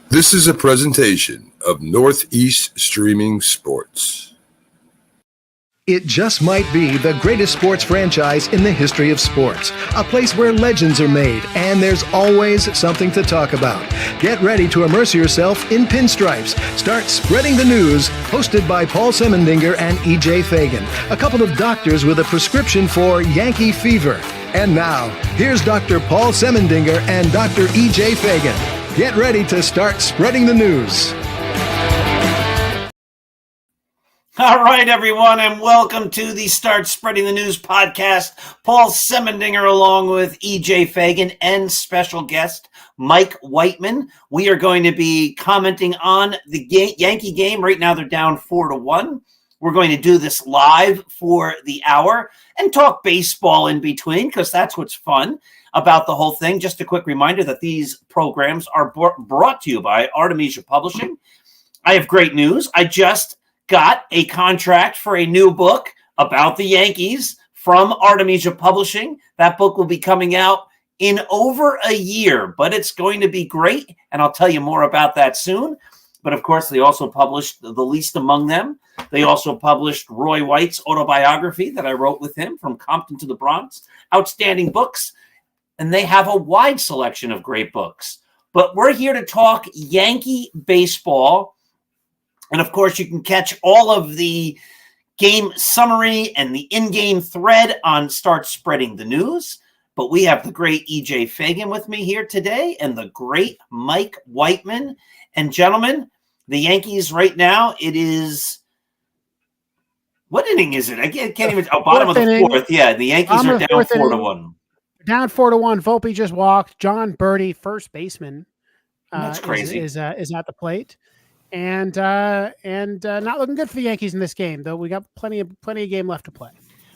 This is a presentation of Northeast Streaming Sports. It just might be the greatest sports franchise in the history of sports. A place where legends are made, and there's always something to talk about. Get ready to immerse yourself in pinstripes. Start spreading the news, hosted by Paul Semendinger and E.J. Fagan, a couple of doctors with a prescription for Yankee fever. And now, here's Dr. Paul Semendinger and Dr. E.J. Fagan. Get ready to start spreading the news. All right, everyone, and welcome to the Start Spreading the News podcast. Paul Semendinger along with E.J. Fagan and special guest Mike Whiteman. We are going to be commenting on the Yankee game. Right now they're down 4-1. We're going to do this live for the hour and talk baseball in between because that's what's fun about the whole thing. Just a quick reminder that these programs are brought to you by Artemisia Publishing. I have great news. I just got a contract for a new book about the Yankees from Artemisia Publishing. That book will be coming out in over a year, but it's going to be great, and I'll tell you more about that soon. But, of course, they also published The Least Among Them. They also published Roy White's autobiography that I wrote with him, From Compton to the Bronx. Outstanding books, and they have a wide selection of great books. But we're here to talk Yankee baseball. And, of course, you can catch all of the game summary and the in-game thread on Start Spreading the News. But we have the great E.J. Fagan with me here today and the great Mike Whiteman. And, gentlemen, the Yankees right now, it is – what inning is it? I can't even – bottom of the fourth. Yeah, the Yankees are down 4-1. Down 4-1. Volpe just walked. John Birdie, first baseman, that's crazy. Is at the plate. And not looking good for the Yankees in this game, though. We got plenty of game left to play.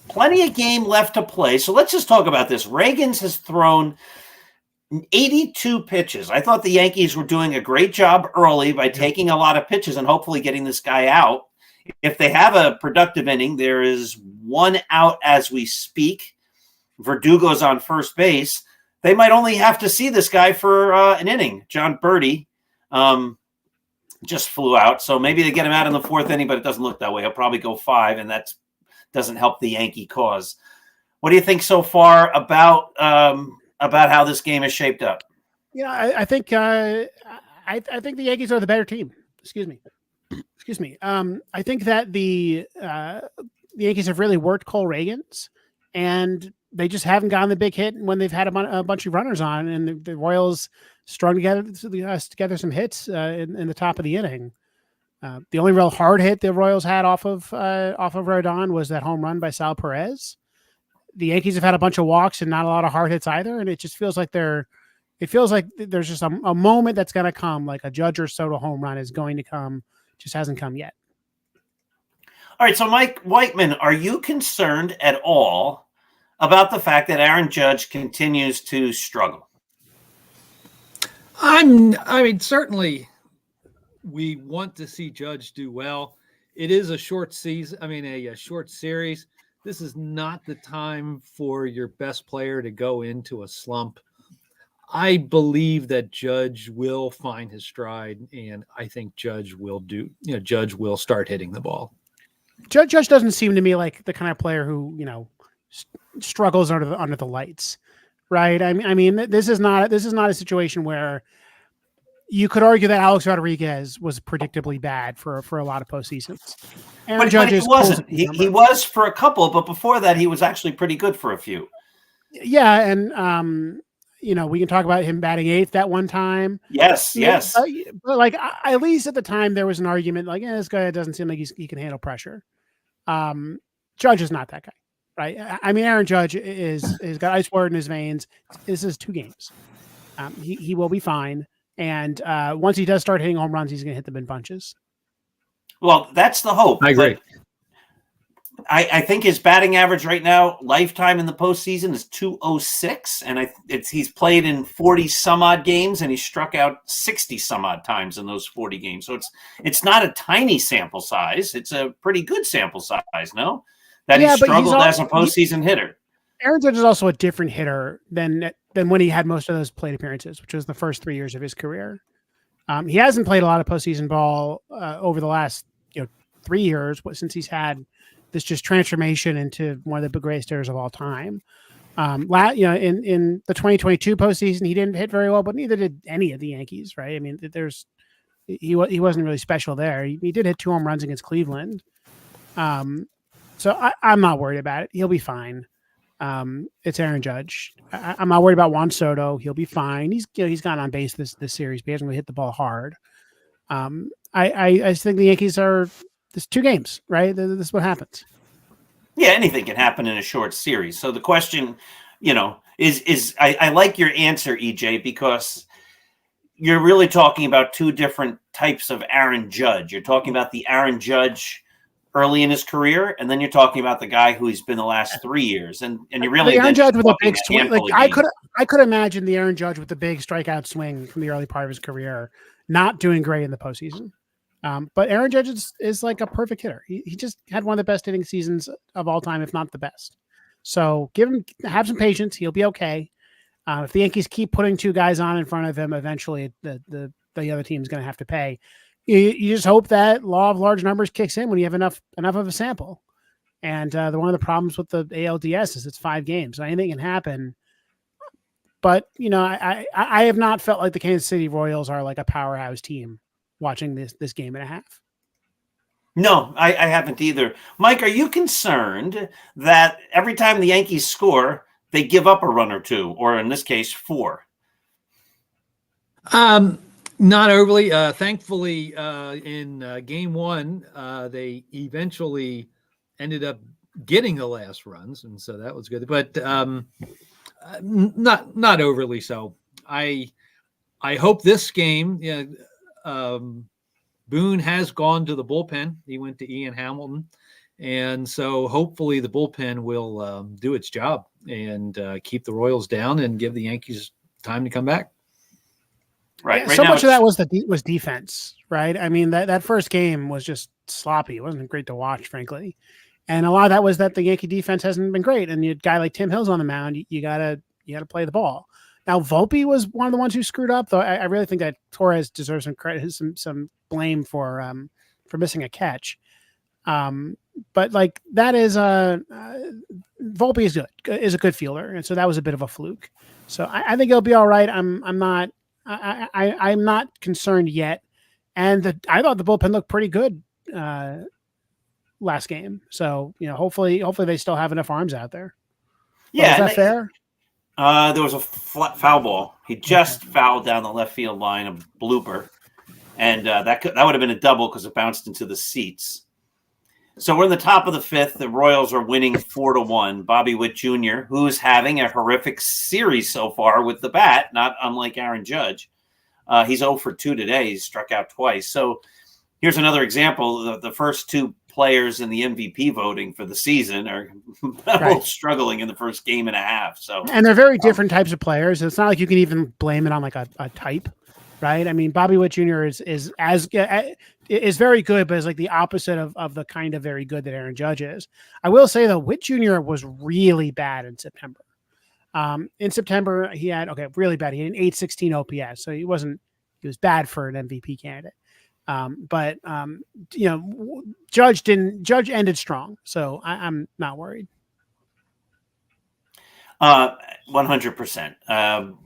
Plenty of game left to play. So let's just talk about this. Ragans has thrown 82 pitches. I thought the Yankees were doing a great job early by taking a lot of pitches and hopefully getting this guy out. If they have a productive inning, there is one out as we speak. Verdugo's on first base. They might only have to see this guy for an inning. John Birdie just flew out. So maybe they get him out in the fourth inning, but it doesn't look that way. He'll probably go 5, and that doesn't help the Yankee cause. What do you think so far about how this game is shaped up? Yeah, I think I think the Yankees are the better team. Excuse me. I think that the Yankees have really worked Cole Ragans, and they just haven't gotten the big hit when they've had a bunch of runners on, and the Royals strung together some hits in the top of the inning. The only real hard hit the Royals had off of Rodon was that home run by Sal Perez. The Yankees have had a bunch of walks and not a lot of hard hits either, and it just feels like there's just a moment that's going to come, like a Judge or Soto home run is going to come, just hasn't come yet. All right, so Mike Whiteman, are you concerned at all about the fact that Aaron Judge continues to struggle? I mean, certainly we want to see Judge do well. It is a short season. I mean, a short series. This is not the time for your best player to go into a slump. I believe that Judge will find his stride, and I think Judge will start hitting the ball. Judge doesn't seem to me like the kind of player who, struggles under the lights. Right. I mean, this is not a situation where you could argue that Alex Rodriguez was predictably bad for a lot of postseasons. But he wasn't. He was for a couple, but before that, he was actually pretty good for a few. Yeah, and we can talk about him batting 8th that one time. Yes. But like, at least at the time, there was an argument like, this guy doesn't seem like he can handle pressure. Judge is not that guy. Right. I mean, Aaron Judge is got ice water in his veins. This is 2 games. He will be fine. And once he does start hitting home runs, he's going to hit them in bunches. Well, that's the hope. I agree. I think his batting average right now, lifetime in the postseason, is 206, and he's played in 40 some odd games, and he struck out 60 some odd times in those 40 games. So it's not a tiny sample size; it's a pretty good sample size. No, that he struggled as a postseason hitter. Aaron Judge is also a different hitter than when he had most of those plate appearances, which was the first 3 years of his career. He hasn't played a lot of postseason ball over the last 3 years since he's had this just transformation into one of the greatest hitters of all time. In the 2022 postseason, he didn't hit very well, but neither did any of the Yankees, right? I mean, he wasn't really special there. He did hit 2 home runs against Cleveland. So I'm not worried about it. He'll be fine. It's Aaron Judge. I'm not worried about Juan Soto. He'll be fine. He's gotten on base this series, but he hasn't really hit the ball hard. I think the Yankees are there's 2 games, right? This is what happens. Yeah, anything can happen in a short series. So the question, is I like your answer, EJ, because you're really talking about 2 different types of Aaron Judge. You're talking about the Aaron Judge early in his career, and then you're talking about the guy who he's been the last 3 years, and you really Aaron Judge with a big a swing. Like I could imagine the Aaron Judge with the big strikeout swing from the early part of his career, not doing great in the postseason. But Aaron Judge is like a perfect hitter. He just had one of the best hitting seasons of all time, if not the best. So have some patience. He'll be okay. If the Yankees keep putting 2 guys on in front of him, eventually the other team is going to have to pay. You just hope that law of large numbers kicks in when you have enough of a sample. And one of the problems with the ALDS is it's 5 games, so anything can happen. But I have not felt like the Kansas City Royals are like a powerhouse team watching this game and a half. No, I haven't either. Mike, are you concerned that every time the Yankees score, they give up a run or 2, or in this case, 4? Not overly. Thankfully, in game 1, they eventually ended up getting the last runs, and so that was good. But not overly so. I hope this game. Boone has gone to the bullpen. He went to Ian Hamilton, and so hopefully the bullpen will do its job and keep the Royals down and give the Yankees time to come back. Right. Yeah, right so now much of that was defense, right? I mean, that first game was just sloppy. It wasn't great to watch, frankly. And a lot of that was that the Yankee defense hasn't been great. And a guy like Tim Hill's on the mound, you gotta play the ball. Now, Volpe was one of the ones who screwed up, though. I really think that Torres deserves some credit, some blame for missing a catch. But like that is Volpe is a good fielder, and so that was a bit of a fluke. So I think he'll be all right. I'm not concerned yet, and I thought the bullpen looked pretty good last game. So hopefully they still have enough arms out there. Yeah, is that fair? There was a foul ball. He just fouled down the left field line, a blooper, and that would have been a double because it bounced into the seats. So we're in the top of the 5th. The Royals are winning 4-1. Bobby Witt Jr., who's having a horrific series so far with the bat, not unlike Aaron Judge. He's 0 for 2 today. He's struck out twice. So here's another example. The first 2 players in the MVP voting for the season are both struggling in the first game and a half. So, and they're very different types of players. It's not like you can even blame it on like a type, right? I mean, Bobby Witt Jr. is very good, but is like the opposite of the kind of very good that Aaron Judge is. I will say though, Witt Jr. was really bad in September. In September, he had really bad. He had an 816 OPS, so he was bad for an MVP candidate. But Judge ended strong, so I'm not worried. 100%.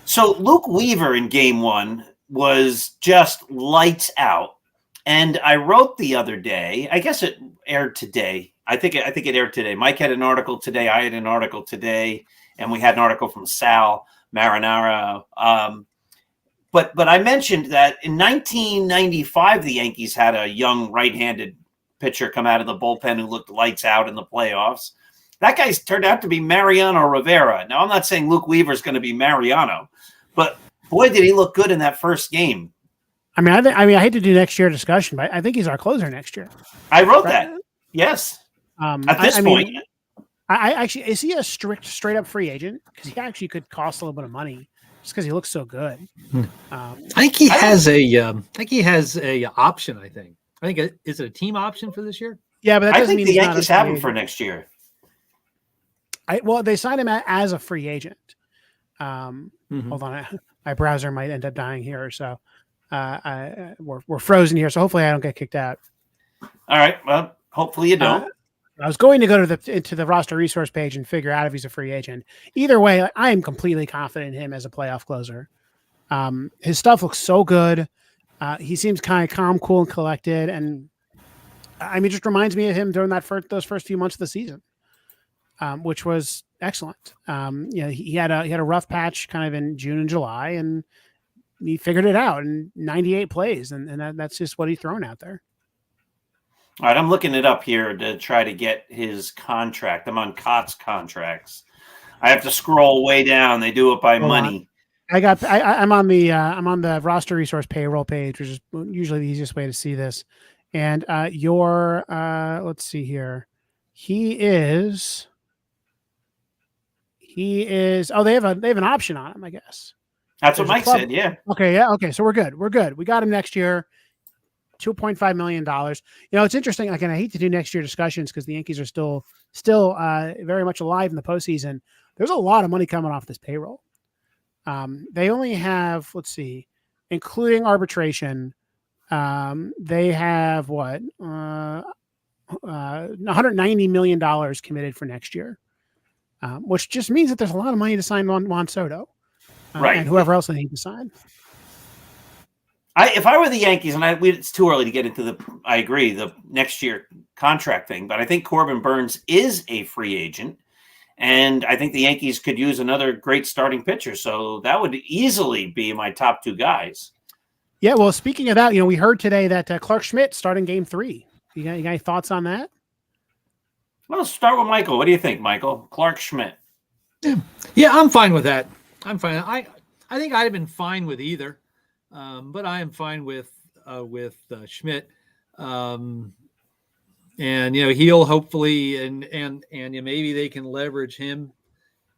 So Luke Weaver in game 1 was just lights out. And I wrote the other day, I guess it aired today. I think it aired today. Mike had an article today. I had an article today, and we had an article from Sal Marinara. But I mentioned that in 1995, the Yankees had a young right-handed pitcher come out of the bullpen who looked lights out in the playoffs. That guy's turned out to be Mariano Rivera. Now, I'm not saying Luke Weaver's going to be Mariano, but boy, did he look good in that first game. I mean, I hate to do next year discussion, but I think he's our closer next year. I wrote that. Yes. At this point, I actually, is he a straight up free agent? Because he actually could cost a little bit of money just because he looks so good. I think he has a option. I think is it a team option for this year? Yeah, but that doesn't mean the Yankees have him for next year. Well, they signed him as a free agent. Hold on. my browser might end up dying here. So we're frozen here. So hopefully I don't get kicked out. All right. Well, hopefully you don't. I was going to go to the roster resource page and figure out if he's a free agent. Either way, I am completely confident in him as a playoff closer. His stuff looks so good. He seems kind of calm, cool, and collected, and I mean, just reminds me of him during those first few months of the season, which was excellent. He had a rough patch kind of in June and July, and he figured it out in 98 plays, and that's just what he's thrown out there. All right, I'm looking it up here to try to get his contract. I'm on Cott's contracts. I have to scroll way down. They do it by money. I'm on the roster resource payroll page, which is usually the easiest way to see this. And let's see here. He is. Oh, they have an option on him, I guess. That's what Mike said. Yeah. Okay. Yeah. Okay. So we're good. We got him next year. $2.5 million. It's interesting. Like, and I hate to do next year discussions because the Yankees are still very much alive in the postseason. There's a lot of money coming off this payroll. They only have, let's see, including arbitration, they have what $190 million committed for next year, which just means that there's a lot of money to sign Juan Soto, right, and whoever else they need to sign. If I were the Yankees, and it's too early to get into I agree, the next year contract thing, but I think Corbin Burnes is a free agent, and I think the Yankees could use another great starting pitcher. So that would easily be my top two guys. Yeah, well, speaking of that, we heard today that Clark Schmidt starting Game 3. You got any thoughts on that? Well, let's start with Michael. What do you think, Michael? Clark Schmidt. Yeah, I'm fine with that. I'm fine. I think I'd have been fine with either. But I am fine with Schmidt, and he'll hopefully and maybe they can leverage him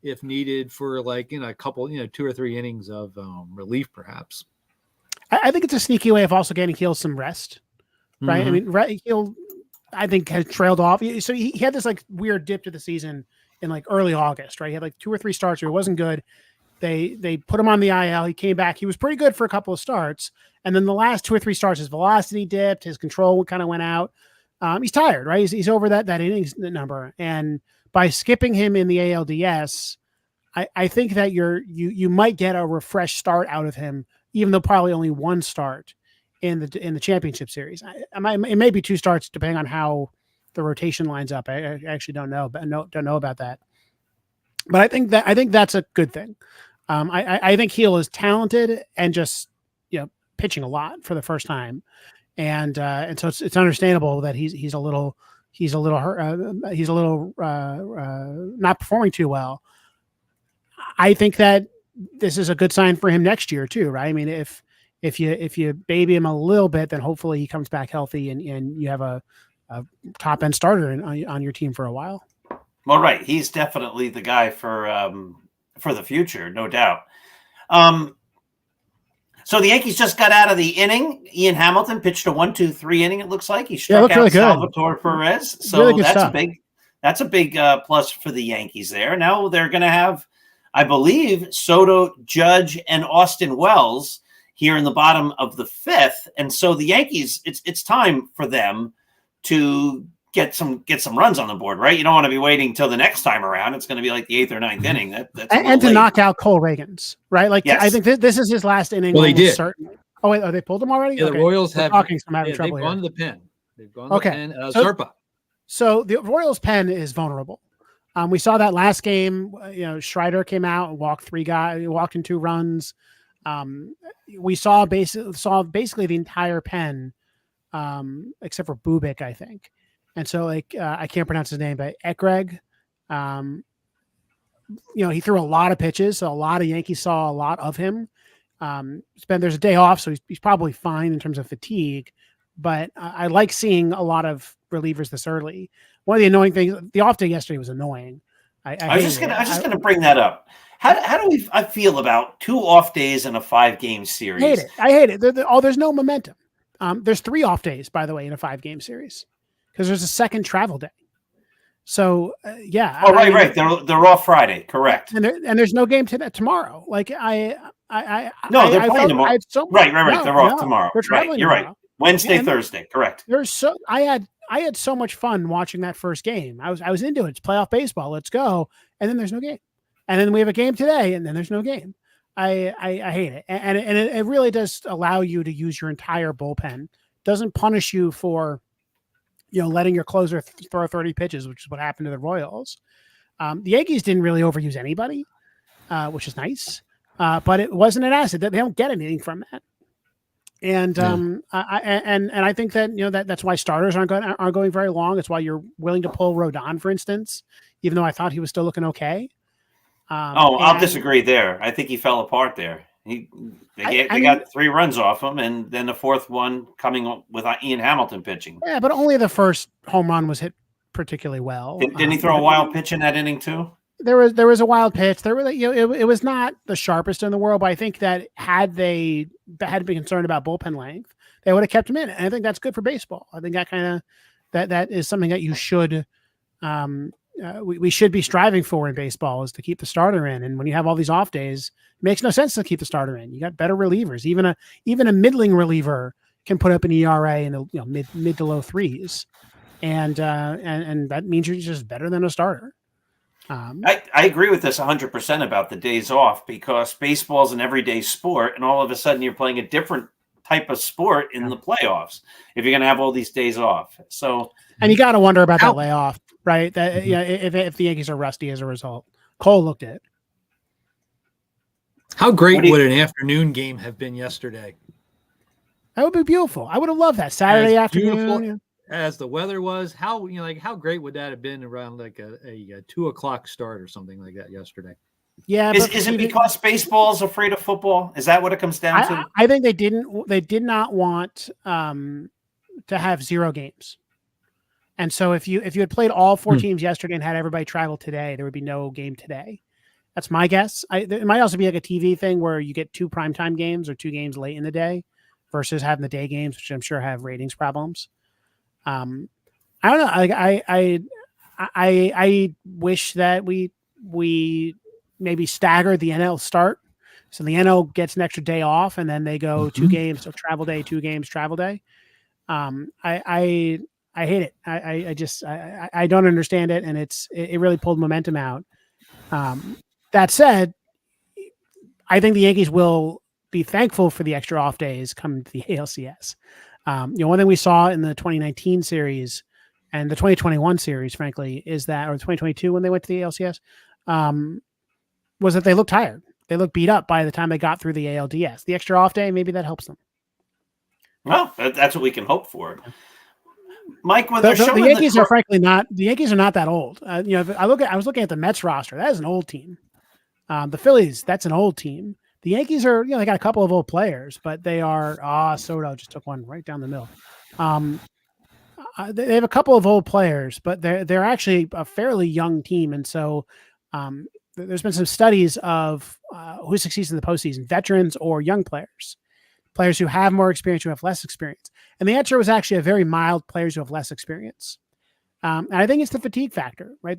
if needed for a couple 2 or 3 innings of relief perhaps. I think it's a sneaky way of also getting Hill some rest, right? Mm-hmm. I mean, Hill I think has trailed off. So he had this weird dip to the season in early August, right? He had 2 or 3 starts where it wasn't good. They put him on the IL. He came back. He was pretty good for a couple of starts. And then the last 2 or 3 starts, his velocity dipped. His control kind of went out. He's tired, right? He's over that innings number. And by skipping him in the ALDS, I think that you might get a refreshed start out of him, even though probably only 1 start in the championship series. It may be 2 starts depending on how the rotation lines up. I actually don't know about that. But I think that's a good thing. I think Heel is talented and just pitching a lot for the first time, and so it's understandable that he's a little not performing too well. I think that this is a good sign for him next year too, right? I mean, if you baby him a little bit, then hopefully he comes back healthy and you have a top end starter on your team for a while. Well, right. He's definitely the guy for the future, no doubt. So the Yankees just got out of the inning. Ian Hamilton pitched a 1-2-3 inning. It looks like he struck out really Salvatore Perez. So really that's a big plus for the Yankees there. Now they're going to have, I believe, Soto, Judge, and Austin Wells here in the bottom of the 5th. And so the Yankees, it's time for them to get some runs on the board, right? You don't want to be waiting till the next time around. It's going to be like the 8th or 9th inning. That's and to knock out Cole Reagans, right? Yes. I think this is his last inning. Well, they did. Certainly. Oh wait, they pulled him already? Yeah, the Royals have. Talking, so I'm having trouble they've gone here. to the pen. They've gone to the pen. Zerpa. So the Royals pen is vulnerable. We saw that last game. Strider came out and walked 3 guys. Walked in 2 runs. We saw basically the entire pen, except for Bubik, I think. And so, I can't pronounce his name, but Ekreg, he threw a lot of pitches, so a lot of Yankees saw a lot of him. There's a day off, so he's probably fine in terms of fatigue. But I like seeing a lot of relievers this early. One of the annoying things, the off day yesterday was annoying. I was just gonna bring that up. How do I feel about 2 off days in a 5-game series? I hate it. There's no momentum. There's 3 off days, by the way, in a 5-game series. Because there's a second travel day, so yeah. Oh, right. They're off Friday, correct? And there's no game tomorrow. I No, they're playing felt, tomorrow. I had so Right. no, They're off no, tomorrow. they're Right. traveling You're right. tomorrow. Wednesday, And Thursday. Correct. I had so much fun watching that first game. I was into it. It's playoff baseball. Let's go. And then there's no game. And then we have a game today, and then there's no game. I hate it. And it really does allow you to use your entire bullpen. Doesn't punish you for, letting your closer throw 30 pitches, which is what happened to the Royals. The Yankees didn't really overuse anybody, which is nice. But it wasn't an asset. They don't get anything from that. And I think that that's why starters aren't going very long. It's why you're willing to pull Rodon, for instance, even though I thought he was still looking okay. I'll disagree there. I think he fell apart there. They got 3 runs off him, and then the 4th one coming with Ian Hamilton pitching. Yeah, but only the first home run was hit particularly well. Didn't he throw a wild pitch in that inning too? There was a wild pitch. There really, it was not the sharpest in the world, but I think that had they had to be concerned about bullpen length, they would have kept him in. And I think that's good for baseball. I think that is something that you should, we should be striving for in baseball, is to keep the starter in. And when you have all these off days, it makes no sense to keep the starter in. You got better relievers. Even a middling reliever can put up an ERA in the mid to low 3s, and that means you're just better than a starter. I agree with this 100% about the days off, because baseball is an everyday sport, and all of a sudden you're playing a different type of sport in the playoffs if you're going to have all these days off. So, and you got to wonder about that layoff, right? That if the Yankees are rusty as a result. Cole looked at it. How great would an afternoon game have been yesterday? That would be beautiful. I would have loved that Saturday afternoon. As the weather was, how great would that have been around like a 2:00 start or something like that yesterday? Yeah, is it because baseball is afraid of football? Is that what it comes down to? I think they did not want to have 0 games, and so if you had played all 4 teams yesterday and had everybody travel today, there would be no game today. That's my guess. It might also be like a TV thing where you get 2 primetime games or 2 games late in the day versus having the day games, which I'm sure have ratings problems. I don't know. I wish that we maybe staggered the NL start, so the NL gets an extra day off, and then they go 2 games, so travel day, 2 games, travel day. I hate it. I don't understand it, and it really pulled momentum out. That said, I think the Yankees will be thankful for the extra off days coming to the ALCS. One thing we saw in the 2019 series and the 2021 series, frankly, is that, or 2022 when they went to the ALCS, was that they looked tired. They looked beat up by the time they got through the ALDS. The extra off day, maybe that helps them. Well, that's what we can hope for. Mike, when the Yankees are frankly not. The Yankees are not that old. I was looking at the Mets roster. That is an old team. The Phillies, that's an old team. The Yankees are, they got a couple of old players, but they are. Soto just took one right down the middle. They have a couple of old players, but they're actually a fairly young team, and so there's been some studies of who succeeds in the postseason: veterans or young players who have more experience, who have less experience. And the answer was actually a very mild: players who have less experience. And I think it's the fatigue factor, right?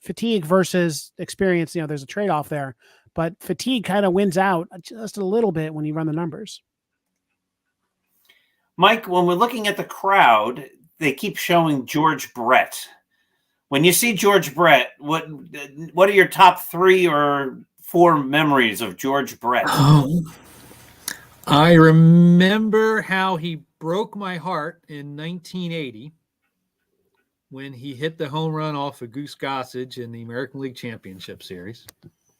Fatigue versus experience. There's a trade-off there. But fatigue kind of wins out just a little bit when you run the numbers. Mike, when we're looking at the crowd, they keep showing George Brett. When you see George Brett, what are your top 3 or 4 memories of George Brett? I remember how he broke my heart in 1980 when he hit the home run off of Goose Gossage in the American League Championship Series.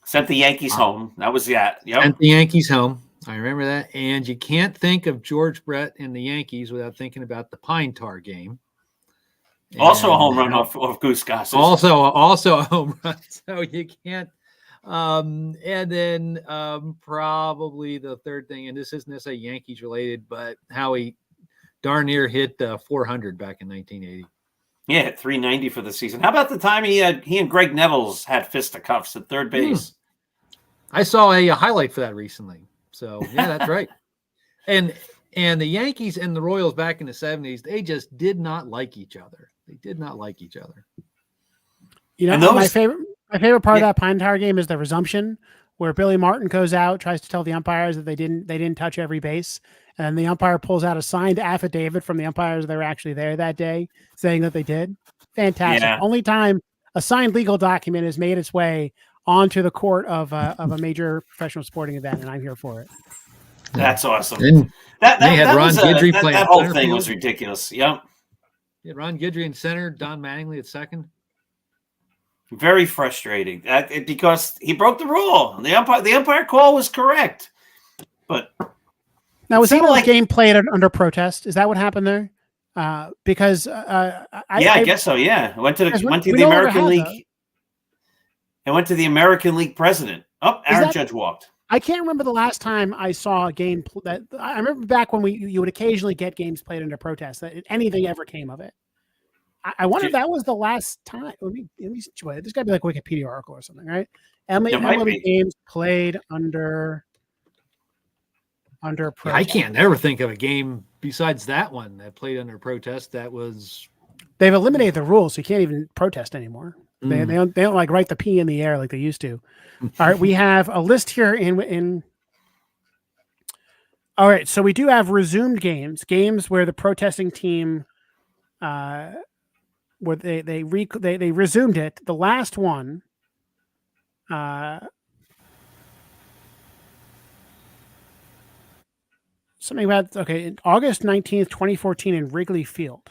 Sent the Yankees home. That was that. Yep. Sent the Yankees home. I remember that. And you can't think of George Brett and the Yankees without thinking about the Pine Tar game. Also a home run off Goose Gossage. Also a home run. So you can't. And then probably the third thing, and this isn't necessarily Yankees related, but how he darn near hit 400 back in 1980. Yeah, 390 for the season. How about the time he and Greg Nettles had fisticuffs at third base? I saw a highlight for that recently. So yeah, that's right. And the Yankees and the Royals back in the 70s, they just did not like each other. They did not like each other. My favorite part of that Pine Tar game is the resumption where Billy Martin goes out, tries to tell the umpires that they didn't touch every base, and the umpire pulls out a signed affidavit from the umpires that were actually there that day saying that they did. Fantastic. Yeah. Only time a signed legal document has made its way onto the court of a major professional sporting event, and I'm here for it. That's awesome. And they had Ron was Guidry that playing whole center thing field. was ridiculous. Yep. Yeah, Ron Guidry in center, Don Mattingly at second. Very frustrating because he broke the rule. The umpire call was correct, but now was that seemed a like- game played under protest? Is that what happened there? Because I guess so. Yeah, went to we the no longer American have League. those. And went to the American League president. Oh, Aaron Judge walked. I can't remember the last time I saw a game that I remember back when you would occasionally get games played under protest. That anything ever came of it. I wonder if that was the last time. Let me this got to be like a Wikipedia article or something, right? MLB games played under protest. I can't ever think of a game besides that one that played under protest that was. They've eliminated the rules, so you can't even protest anymore. They don't like write the P in the air like they used to. All right, we have a list here in. All right, so we do have resumed games where the protesting team, where they resumed it. The last one, something about August 19th, 2014 in Wrigley Field.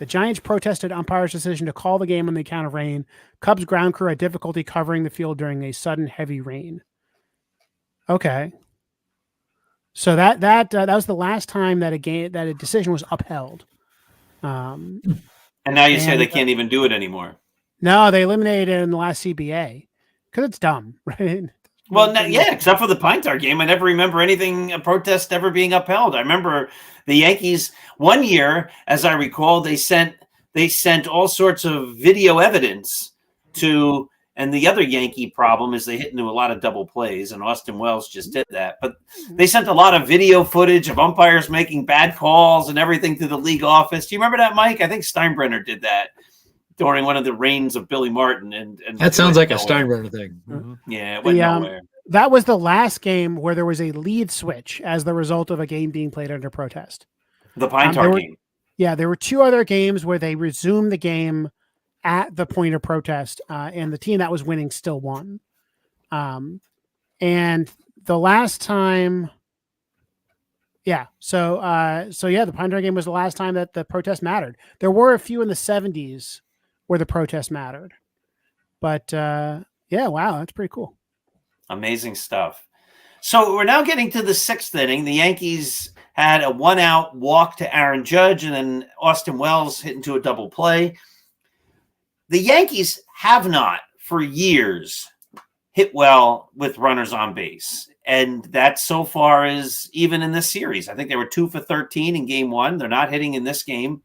The Giants protested umpire's decision to call the game on the account of rain. Cubs ground crew had difficulty covering the field during a sudden heavy rain. Okay. So that was the last time that a decision was upheld. And now you say they can't even do it anymore. No, they eliminated it in the last CBA because it's dumb, right? Well, except for the Pine Tar game, I never remember a protest ever being upheld. I remember the Yankees one year, as I recall, they sent all sorts of video evidence to, and the other Yankee problem is they hit into a lot of double plays, and Austin Wells just did that. But they sent a lot of video footage of umpires making bad calls and everything to the league office. Do you remember that, Mike? I think Steinbrenner did that during one of the reigns of Billy Martin. And that sounds like a Steinbrenner thing. Mm-hmm. Yeah, it went nowhere. That was the last game where there was a lead switch as the result of a game being played under protest. The Pine Tar game. Yeah, there were two other games where they resumed the game at the point of protest, and the team that was winning still won. And the last time, the Pine Tar game was the last time that the protest mattered. There were a few in the 70s where the protest mattered, but wow, that's pretty cool. Amazing stuff. So we're now getting to the sixth inning. The Yankees had a 1-out walk to Aaron Judge, and then Austin Wells hit into a double play. The Yankees have not, for years, hit well with runners on base. And that so far is even in this series. I think they were 2 for 13 in game one. They're not hitting in this game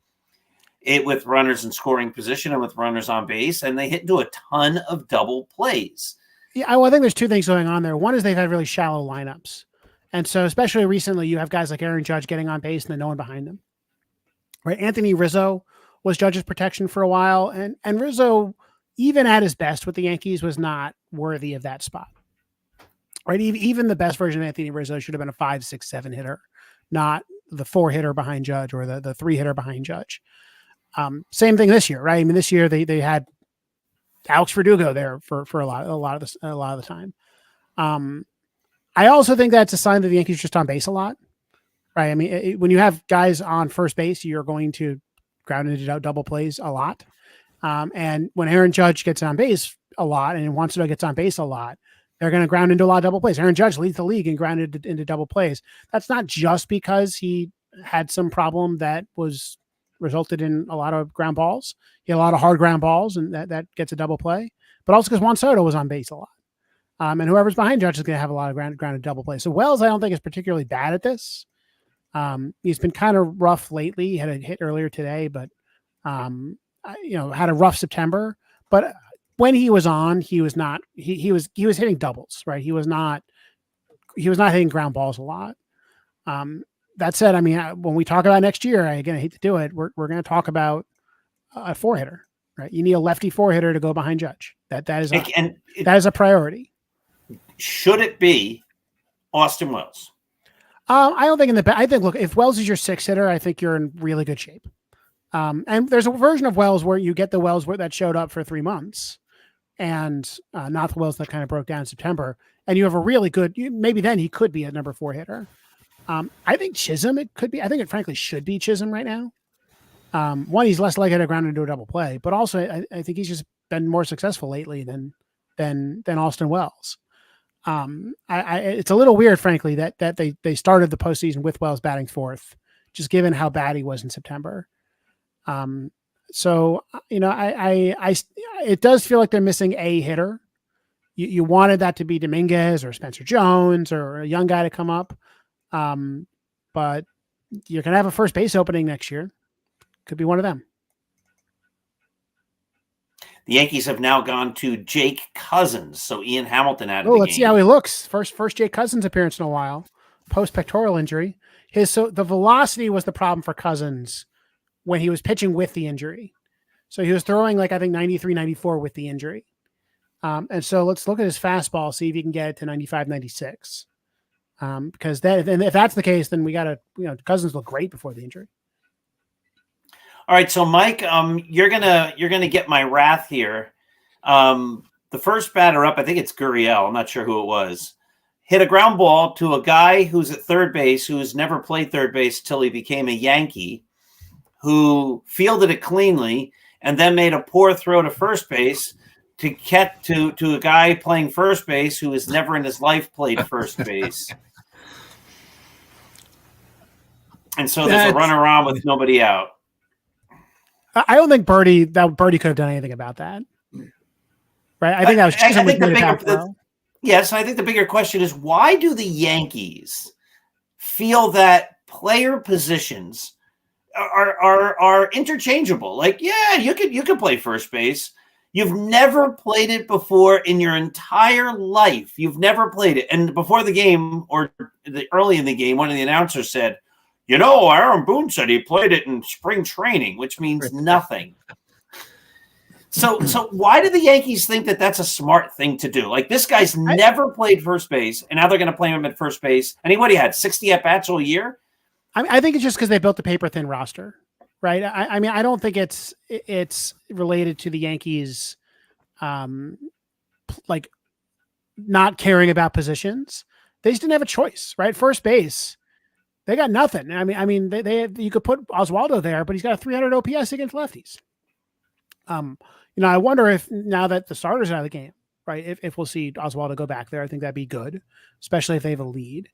with runners in scoring position and with runners on base. And they hit into a ton of double plays. Yeah, well, I think there's two things going on there. One is they've had really shallow lineups. And so especially recently, you have guys like Aaron Judge getting on base and then no one behind them. Right? Anthony Rizzo was Judge's protection for a while. And Rizzo, even at his best with the Yankees, was not worthy of that spot. Right? Even the best version of Anthony Rizzo should have been a 5, 6, 7 hitter, not the 4 hitter behind Judge or the 3 hitter behind Judge. Same thing this year, right? I mean, this year they had Alex Verdugo there for a lot of the time. I also think that's a sign that the Yankees are just on base a lot, right? I mean, when you have guys on first base, you're going to ground into double plays a lot. And when Aaron Judge gets on base a lot and Juan gets on base a lot, they're going to ground into a lot of double plays. Aaron Judge leads the league and grounded into double plays. That's not just because he had some problem that was resulted in a lot of ground balls. He had a lot of hard ground balls, and that gets a double play. But also because Juan Soto was on base a lot. And whoever's behind Judge is going to have a lot of grounded double plays. So Wells, I don't think is particularly bad at this. He's been kind of rough lately. He had a hit earlier today, but had a rough September. But when he was on, he was not. He was hitting doubles, right? He was not hitting ground balls a lot. That said, I mean, when we talk about next year, again, I hate to do it. We're going to talk about a 4-hitter, right? You need a lefty 4-hitter to go behind Judge. That is a priority. should it be Austin Wells? I don't think I think, look, if Wells is your 6-hitter, I think you're in really good shape. And there's a version of Wells where you get the Wells that showed up for 3 months and not the Wells that kind of broke down in September. And you have a really good, maybe then he could be a number 4 hitter. I think Chisholm, it could be. I think it frankly should be Chisholm right now. One, he's less likely to ground into a double play, but also I think he's just been more successful lately than Austin Wells. It's a little weird, frankly, that they started the postseason with Wells batting 4th, just given how bad he was in September. So it does feel like they're missing a hitter. You wanted that to be Dominguez or Spencer Jones or a young guy to come up. But you're going to have a first base opening next year. Could be one of them. The Yankees have now gone to Jake Cousins. So Ian Hamilton out of the let's see how he looks. First Jake Cousins appearance in a while, post pectoral injury. The velocity was the problem for Cousins when he was pitching with the injury. So he was throwing I think 93, 94 with the injury. And so let's look at his fastball, see if he can get it to 95, 96. Because if that's the case, then we got to, Cousins looked great before the injury. All right, so Mike, you're gonna get my wrath here. The first batter up, I think it's Gurriel. I'm not sure who it was. Hit a ground ball to a guy who's at third base, who's never played third base till he became a Yankee, who fielded it cleanly and then made a poor throw to first base to get to a guy playing first base who has never in his life played first base. And so there's a run around with nobody out. I don't think Birdie could have done anything about that. Right? I think that was Chisholm. Yes, I think the bigger question is, why do the Yankees feel that player positions are interchangeable? You could play first base. You've never played it before in your entire life. You've never played it. And before the game or early in the game, one of the announcers said, Aaron Boone said he played it in spring training, which means nothing. So why do the Yankees think that that's a smart thing to do? This guy's never played first base, and now they're going to play him at first base. And he had 60 at-bats all year? I think it's just because they built a paper-thin roster, right? I don't think it's related to the Yankees, not caring about positions. They just didn't have a choice, right? First base. They got nothing. You could put Oswaldo there, but he's got a 300 OPS against lefties. I wonder if now that the starter's out of the game, right, if we'll see Oswaldo go back there. I think that'd be good, especially if they have a lead.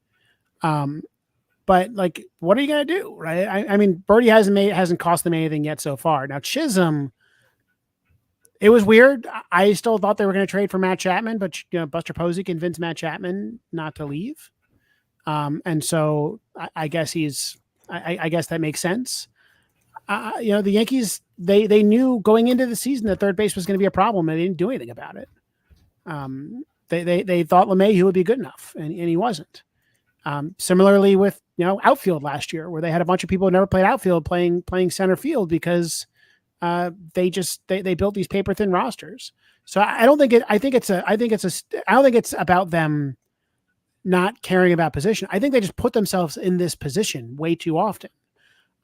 But what are you going to do, right? Birdie hasn't cost them anything yet so far. Now Chisholm, it was weird. I still thought they were going to trade for Matt Chapman, but Buster Posey convinced Matt Chapman not to leave. And so I guess I guess that makes sense. The Yankees, they knew going into the season that third base was going to be a problem, and they didn't do anything about it. They thought LeMahieu would be good enough, and he wasn't. Similarly with outfield last year, where they had a bunch of people who never played outfield playing center field because they built these paper thin rosters. So I don't think it's about them not caring about position. I think they just put themselves in this position way too often.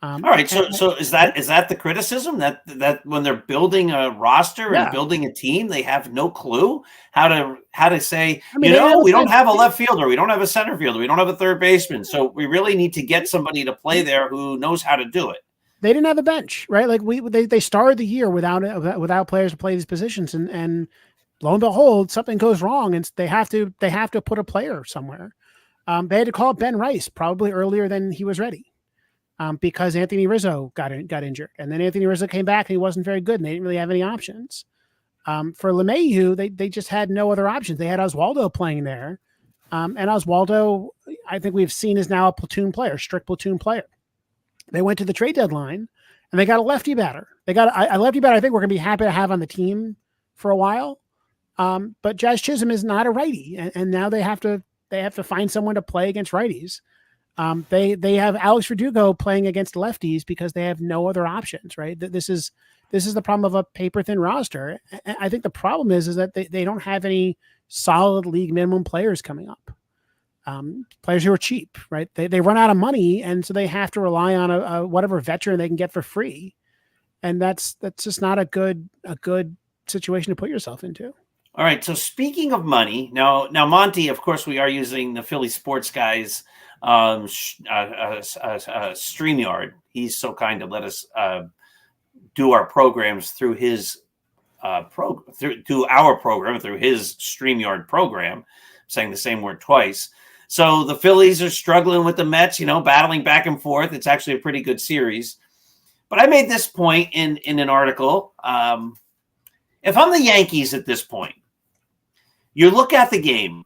All right. So is that the criticism that when they're building a roster and building a team, they have no clue how to say, we don't have a left fielder, we don't have a center fielder, we don't have a third baseman. So we really need to get somebody to play there who knows how to do it. They didn't have a bench, right? They started the year without players to play these positions, and lo and behold, something goes wrong, and they have to put a player somewhere. They had to call up Ben Rice probably earlier than he was ready. Because Anthony Rizzo got injured, and then Anthony Rizzo came back and he wasn't very good, and they didn't really have any options. For LeMahieu, they just had no other options. They had Oswaldo playing there, and Oswaldo, I think we've seen, is now a platoon player, strict platoon player. They went to the trade deadline, and they got a lefty batter. They got a lefty batter I think we're going to be happy to have on the team for a while. But Jazz Chisholm is not a righty, and now they have to find someone to play against righties. They have Alex Verdugo playing against lefties because they have no other options, right? This is the problem of a paper thin roster. I think the problem is that they don't have any solid league minimum players coming up. Players who are cheap, right? They run out of money, and so they have to rely on a whatever veteran they can get for free, and that's just not a good situation to put yourself into. All right. So speaking of money, now Monty, of course, we are using the Philly Sports Guys StreamYard. He's so kind to let us do our programs through his through our program through his StreamYard program. I'm saying the same word twice. So the Phillies are struggling with the Mets, battling back and forth. It's actually a pretty good series. But I made this point in an article. If I'm the Yankees at this point, you look at the game.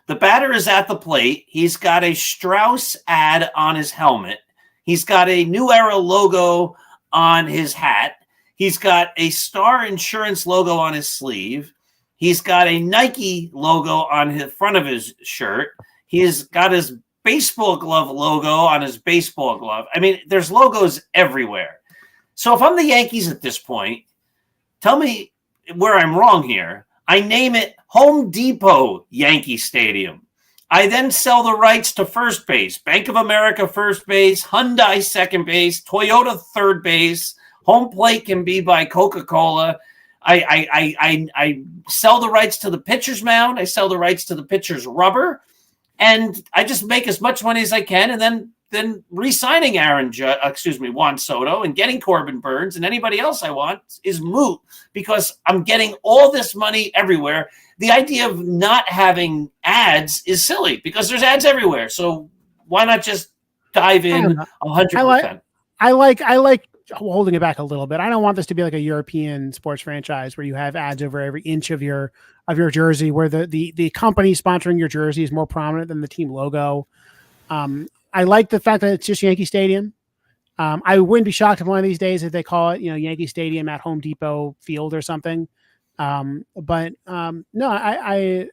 The batter is at the plate. He's got a Strauss ad on his helmet. He's got a New Era logo on his hat. He's got a Star Insurance logo on his sleeve. He's got a Nike logo on the front of his shirt. He's got his baseball glove logo on his baseball glove. I mean, there's logos everywhere. So if I'm the Yankees at this point, tell me where I'm wrong here. I name it Home Depot Yankee Stadium. I then sell the rights to first base, Bank of America first base, Hyundai second base, Toyota third base. Home plate can be by Coca-Cola. I sell the rights to the pitcher's mound. I sell the rights to the pitcher's rubber. And I just make as much money as I can, and then re-signing Juan Soto and getting Corbin Burns and anybody else I want is moot because I'm getting all this money everywhere. The idea of not having ads is silly because there's ads everywhere. So why not just dive in 100%? I like holding it back a little bit. I don't want this to be like a European sports franchise where you have ads over every inch of your jersey, where the company sponsoring your jersey is more prominent than the team logo. I like the fact that it's just Yankee Stadium. I wouldn't be shocked if one of these days if they call it, Yankee Stadium at Home Depot Field or something. No, I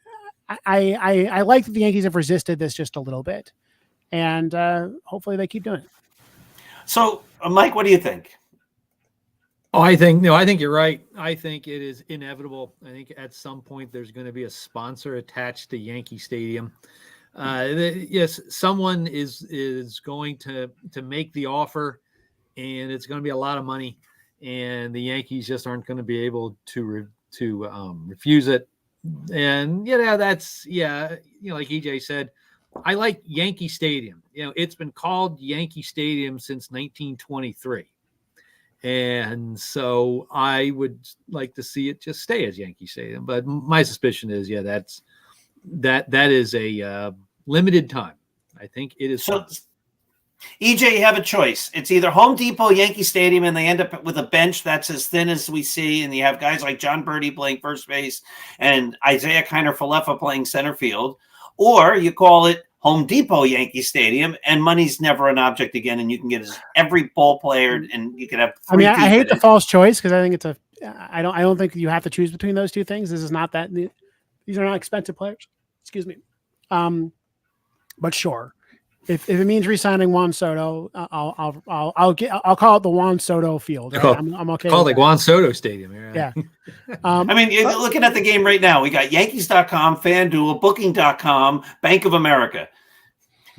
like that the Yankees have resisted this just a little bit, and hopefully they keep doing it. So, Mike, what do you think? Oh, I think you're right. I think it is inevitable. I think at some point there's going to be a sponsor attached to Yankee Stadium. Yes, someone is going to make the offer, and it's going to be a lot of money, and the Yankees just aren't going to be able to refuse it. And that's like EJ said, I like Yankee Stadium. It's been called Yankee Stadium since 1923. And so I would like to see it just stay as Yankee Stadium. But my suspicion is, that is a limited time. I think it is. So, EJ, you have a choice. It's either Home Depot, Yankee Stadium, and they end up with a bench that's as thin as we see, and you have guys like John Birdie playing first base and Isaiah Kiner-Falefa playing center field, or you call it Home Depot Yankee Stadium, and money's never an object again, and you can get every ball player, and you can have. I hate the false choice because I think it's I don't think you have to choose between those two things. This is not that. These are not expensive players. Excuse me. But sure, if it means re-signing Juan Soto, I'll call it the Juan Soto Field. Right? I'm okay. Call it Juan Soto Stadium. Yeah. I mean, you're looking at the game right now. We got Yankees.com, FanDuel, Booking.com, Bank of America,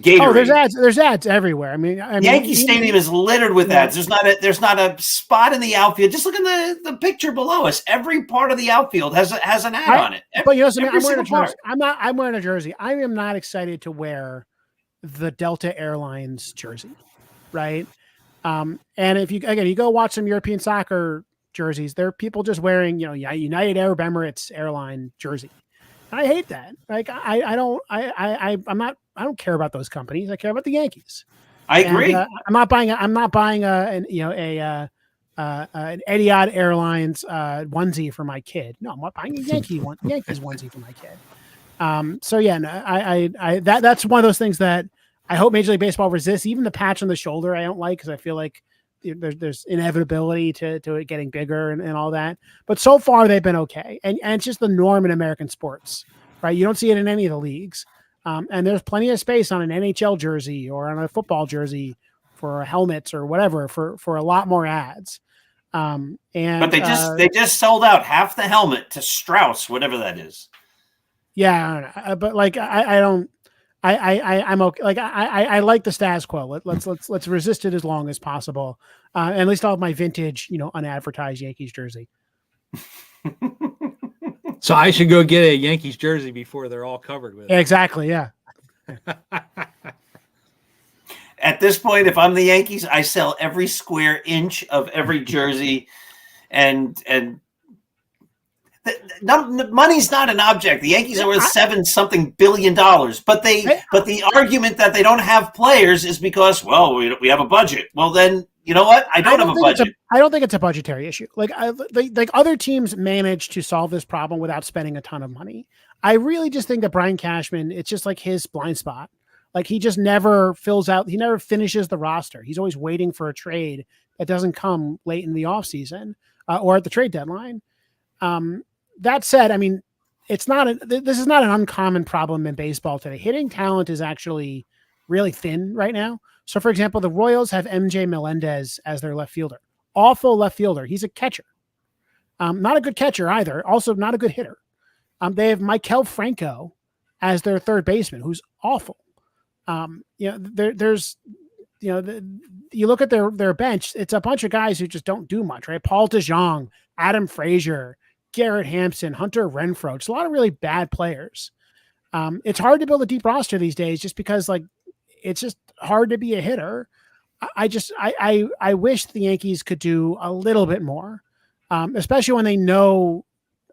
Gatorade. Oh, there's ads everywhere. I mean, Yankee Stadium is littered with ads. There's not a spot in the outfield. Just look at the picture below us. Every part of the outfield has an ad on it. But I'm wearing a jersey. I'm wearing a jersey. I am not excited to wear the Delta Airlines jersey, right? And if you go watch some European soccer jerseys, there are people just wearing United Arab Emirates airline jersey. And I hate that. Like I don't care about those companies. I care about the Yankees. I agree. I'm not buying an Etihad Airlines onesie for my kid. No, I'm not buying a Yankees onesie for my kid. That's one of those things that I hope Major League Baseball resists. Even the patch on the shoulder, I don't like because I feel like there's inevitability to it getting bigger and all that. But so far they've been okay, and it's just the norm in American sports, right? You don't see it in any of the leagues, and there's plenty of space on an NHL jersey or on a football jersey for helmets or whatever for a lot more ads. But they just sold out half the helmet to Strauss, whatever that is. Yeah, I don't know. But like I don't. I'm okay. Like I like the status quo. Let's resist it as long as possible. And at least I'll have my vintage, unadvertised Yankees jersey. So I should go get a Yankees jersey before they're all covered with it. Exactly. Yeah. At this point, if I'm the Yankees, I sell every square inch of every jersey, and money's not an object. The Yankees are worth $7-something billion, but the argument that they don't have players is because, well, we have a budget. Well, then you know what? I don't have a budget. I don't think it's a budgetary issue. Like other teams manage to solve this problem without spending a ton of money. I really just think that Brian Cashman, it's just like his blind spot. Like he just never fills out. He never finishes the roster. He's always waiting for a trade that doesn't come late in the offseason or at the trade deadline. That said, I mean, this is not an uncommon problem in baseball today. Hitting talent is actually really thin right now. So, for example, the Royals have MJ Melendez as their left fielder. Awful left fielder. He's a catcher. Not a good catcher either. Also, not a good hitter. They have Maikel Franco as their third baseman, who's awful. There's you look at their bench, it's a bunch of guys who just don't do much, right? Paul DeJong, Adam Frazier, Garrett Hampson, Hunter Renfroe. It's a lot of really bad players. It's hard to build a deep roster these days just because it's just hard to be a hitter. I wish the Yankees could do a little bit more, especially when they know,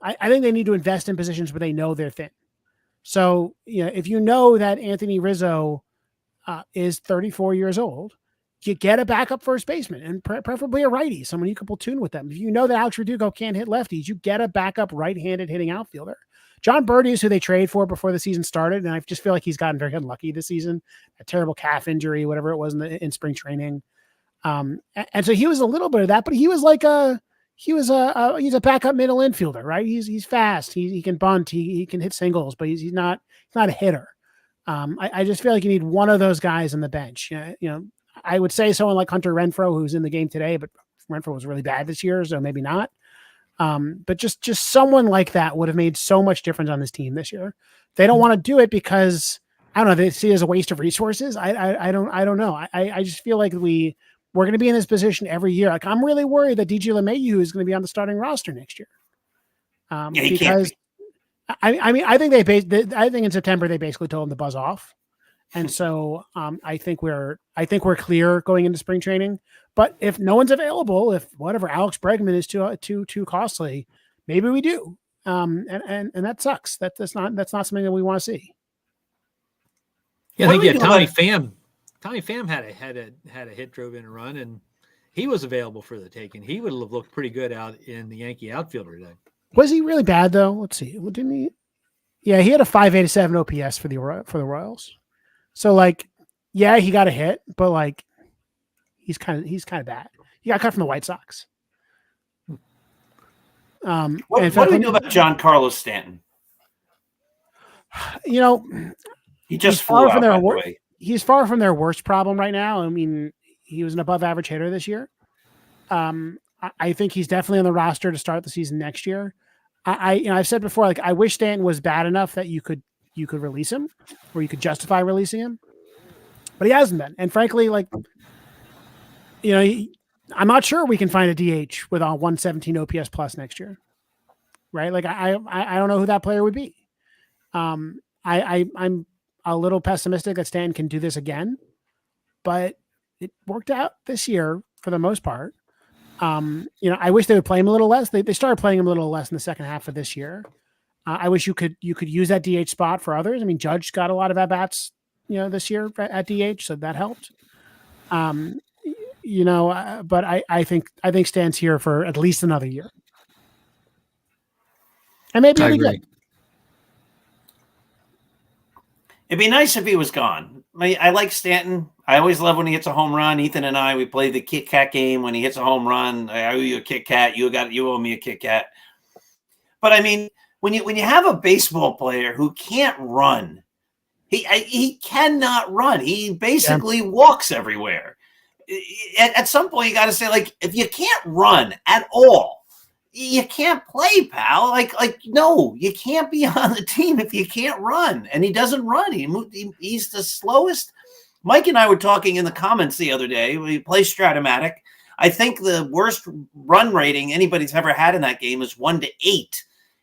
I think they need to invest in positions where they know they're thin. So, if you know that Anthony Rizzo is 34 years old, you get a backup first baseman and preferably a righty, someone you can platoon with them. If you know that Alex Verdugo can't hit lefties, you get a backup right-handed hitting outfielder. John Birdie is who they trade for before the season started, and I just feel like he's gotten very unlucky this season. A terrible calf injury, whatever it was in spring training. And so he was a little bit of that, but he was he's a backup middle infielder, right? He's fast. He can bunt. He can hit singles, but he's not a hitter. I just feel like you need one of those guys on the bench. I would say someone like Hunter Renfroe, who's in the game today, but Renfroe was really bad this year, so maybe not. But just someone like that would have made so much difference on this team this year. They don't want to do it because I don't know. They see it as a waste of resources. I don't know. I just feel like we're going to be in this position every year. Like I'm really worried that DJ LeMahieu is going to be on the starting roster next year. Because I think I think in September they basically told him to buzz off. And so I think we're clear going into spring training. But if no one's available, if whatever Alex Bregman is too costly, maybe we do. And that sucks. That's not something that we want to see. Yeah, I think Tommy Pham. Tommy Pham had a hit, drove in a run, and he was available for the taking. He would have looked pretty good out in the Yankee outfielder today. Was he really bad though? Let's see. Well, didn't he? Yeah, he had a 587 OPS for the Royals. So he got a hit, but he's kind of bad. He got cut from the White Sox. What do we know about Giancarlo Stanton? He just flew out, by the way. He's far from their worst problem right now. I mean, he was an above average hitter this year. I think he's definitely on the roster to start the season next year. I've said before, I wish Stanton was bad enough that you could release him or you could justify releasing him, but he hasn't been. And frankly, I'm not sure we can find a DH with a 117 OPS plus next year. Right. I don't know who that player would be. I'm a little pessimistic that Stanton can do this again, but it worked out this year for the most part. I wish they would play him a little less. They started playing him a little less in the second half of this year. I wish you could use that DH spot for others. I mean, Judge got a lot of at-bats, this year at DH, so that helped. But I think Stan's here for at least another year. And maybe it'll be good. It'd be nice if he was gone. I like Stanton. I always love when he hits a home run. Ethan and I, we play the Kit Kat game. When he hits a home run, I owe you a Kit Kat. You owe me a Kit Kat. But I mean, when you have a baseball player who can't run, he cannot run. He basically walks everywhere. At some point, you got to say, if you can't run at all, you can't play, pal. No, you can't be on the team if you can't run. And he doesn't run. He's the slowest. Mike and I were talking in the comments the other day. We play Stratomatic. I think the worst run rating anybody's ever had in that game is 1-8.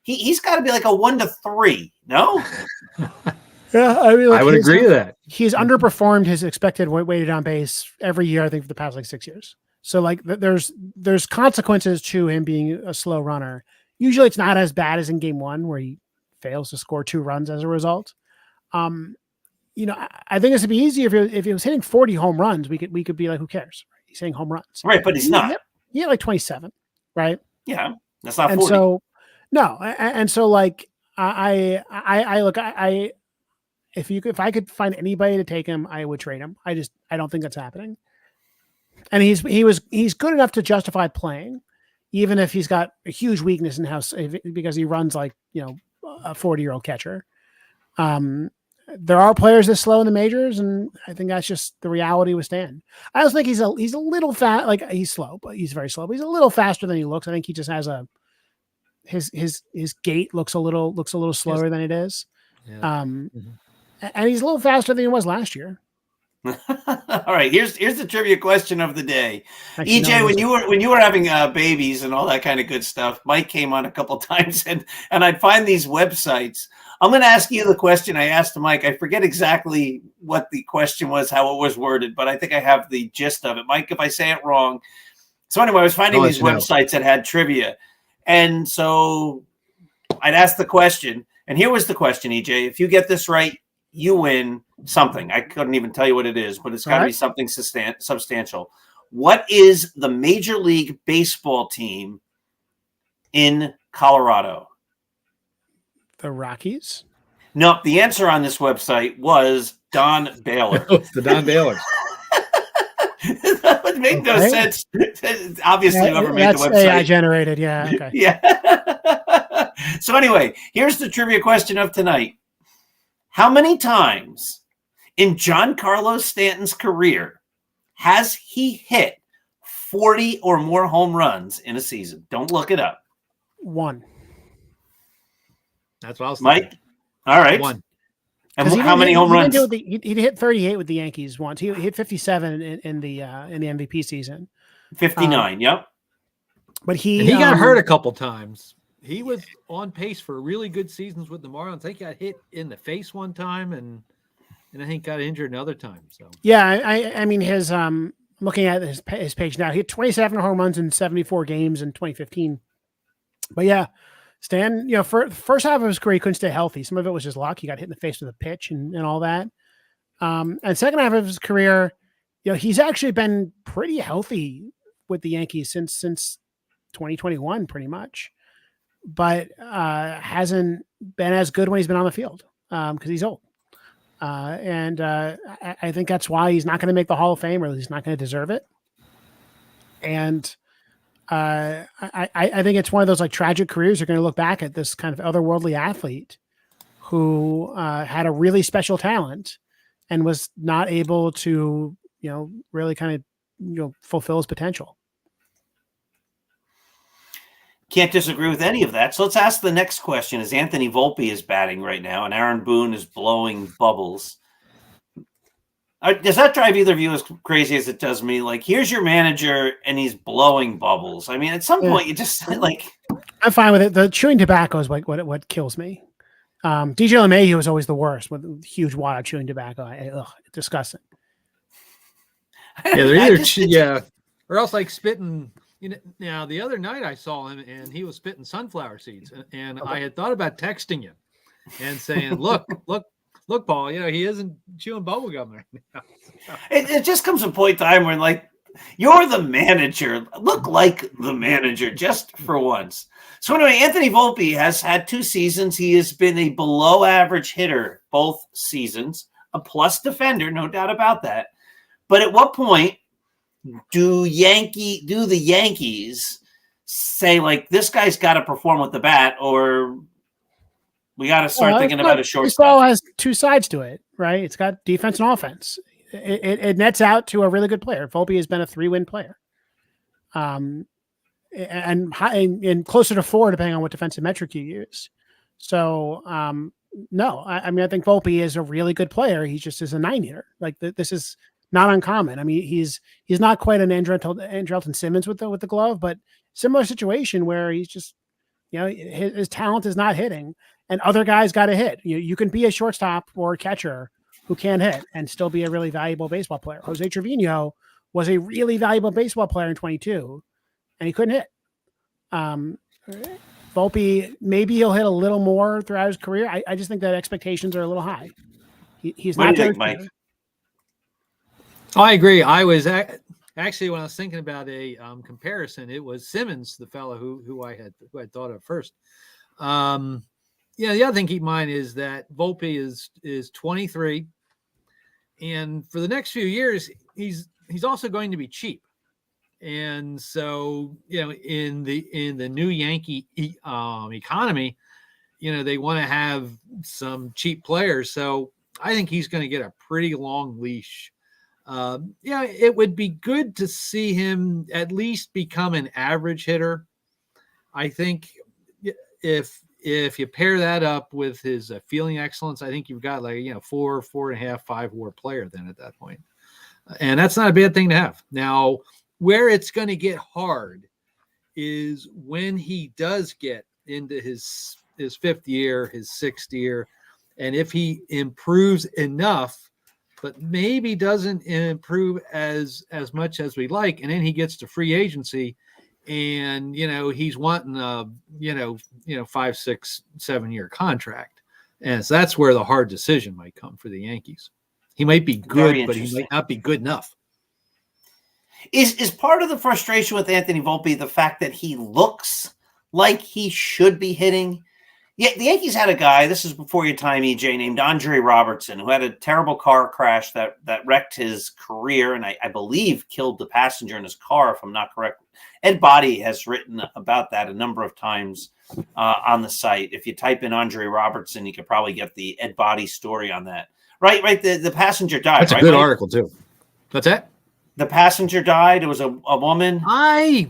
He's got to be like a 1-3. No? Yeah, I mean, I would agree with that. He's underperformed his expected weighted on base every year, I think, for the past 6 years. So there's consequences to him being a slow runner. Usually it's not as bad as in game 1 where he fails to score 2 runs as a result. I think this would be easier if he was hitting 40 home runs. We could be like, who cares? He's hitting home runs. Right, but he's not. He had like 27, right? Yeah, that's not 40. And so, no. And so like, if I could find anybody to take him, I would trade him. I don't think that's happening. And he's good enough to justify playing, even if he's got a huge weakness in because he runs like, a 40-year-old catcher. There are players that slow in the majors, and I think that's just the reality with Stan. I also think he's a little fast. Like, he's slow, but he's very slow. But he's a little faster than he looks. I think he just has his gait looks a little slower than it is. Yeah. And he's a little faster than he was last year. All right, here's the trivia question of the day. EJ, when you were having babies and all that kind of good stuff, Mike came on a couple times, and I'd find these websites. I'm going to ask you the question I asked Mike. I forget exactly what the question was, how it was worded, but I think I have the gist of it. Mike, if I say it wrong. So anyway, I was finding these websites that had trivia, and so I'd ask the question, and here was the question, EJ. If you get this right, you win something. I couldn't even tell you what it is, but it's got to be something substantial. What is the Major League Baseball team in Colorado? The Rockies? No, the answer on this website was Don Baylor. It's the Don Baylor. That would make no sense. Obviously, whoever made the website. AI generated, yeah. Okay. Yeah. So anyway, here's the trivia question of tonight. How many times in Giancarlo Stanton's career has he hit 40 or more home runs in a season? Don't look it up. 1. That's what I was Mike? thinking. All right. 1. And how many home runs? He hit 38 with the Yankees once. He hit 57 in the MVP season. 59, yep. But he got hurt a couple times. He was on pace for really good seasons with the Marlins. I think he got hit in the face one time, and I think got injured another time. So yeah, I mean his looking at his page now, he had 27 home runs in 74 games in 2015. But yeah, Stan, for the first half of his career, he couldn't stay healthy. Some of it was just luck. He got hit in the face with a pitch and all that. And second half of his career, he's actually been pretty healthy with the Yankees since 2021, pretty much. But hasn't been as good when he's been on the field because he's old. And I think that's why he's not going to make the Hall of Fame, or he's not going to deserve it. And I think it's one of those like tragic careers. You're going to look back at this kind of otherworldly athlete who had a really special talent and was not able to, really kind of, fulfill his potential. Can't disagree with any of that. So let's ask the next question. As Anthony Volpe is batting right now and Aaron Boone is blowing bubbles, does that drive either of you as crazy as it does me? Like, here's your manager and he's blowing bubbles. I mean, at some point you just like... I'm fine with it. The chewing tobacco is what kills me. DJ LeMahieu was always the worst with a huge wad of chewing tobacco. Disgusting. Yeah, they're either or else like spitting... Now, the other night I saw him and he was spitting sunflower seeds, and I had thought about texting him and saying, look, Paul, he isn't chewing bubblegum right now. It just comes a point in time where, like, you're the manager. Look like the manager just for once. So anyway, Anthony Volpe has had 2 seasons. He has been a below average hitter both seasons, a plus defender, no doubt about that. But at what point do the Yankees say, like, this guy's got to perform with the bat, or we got to start thinking about a shortstop? Baseball has 2 sides to it, right? It's got defense and offense. It nets out to a really good player. Volpe has been a 3-win player. and closer to 4, depending on what defensive metric you use. So, no, I mean, I think Volpe is a really good player. He just is a 9 hitter. Like this is not uncommon. I mean, he's not quite an Andrelton Simmons with the glove, but similar situation where he's just, his talent is not hitting, and other guys got to hit. You can be a shortstop or a catcher who can hit and still be a really valuable baseball player. Jose Trevino was a really valuable baseball player in 22, and he couldn't hit. Volpe, maybe he'll hit a little more throughout his career. I just think that expectations are a little high. He's what not do you think, Mike? I agree. I was actually, when I was thinking about a comparison, it was Simmons, the fellow who I had thought of first. The other thing to keep in mind is that Volpe is 23, and for the next few years, he's also going to be cheap. And so, in the new Yankee economy, they want to have some cheap players. So I think he's going to get a pretty long leash. It would be good to see him at least become an average hitter. I think if you pair that up with his fielding excellence, I think you've got 4, 4.5, 5 WAR player then at that point. And that's not a bad thing to have. Now, where it's going to get hard is when he does get into his 5th year, his 6th year, and if he improves enough, but maybe doesn't improve as much as we like, and then he gets to free agency, and he's wanting a 5, 6, 7-year contract, and so that's where the hard decision might come for the Yankees. He might be good, but he might not be good enough. Is part of the frustration with Anthony Volpe the fact that he looks like he should be hitting? Yeah, the Yankees had a guy, this is before your time, EJ, named Andre Robertson, who had a terrible car crash that wrecked his career and I believe killed the passenger in his car, if I'm not correct. Ed Body has written about that a number of times on the site. If you type in Andre Robertson, you could probably get the Ed Body story on that. Right. The passenger died. That's a good article, too. What's that? The passenger died. It was a woman. I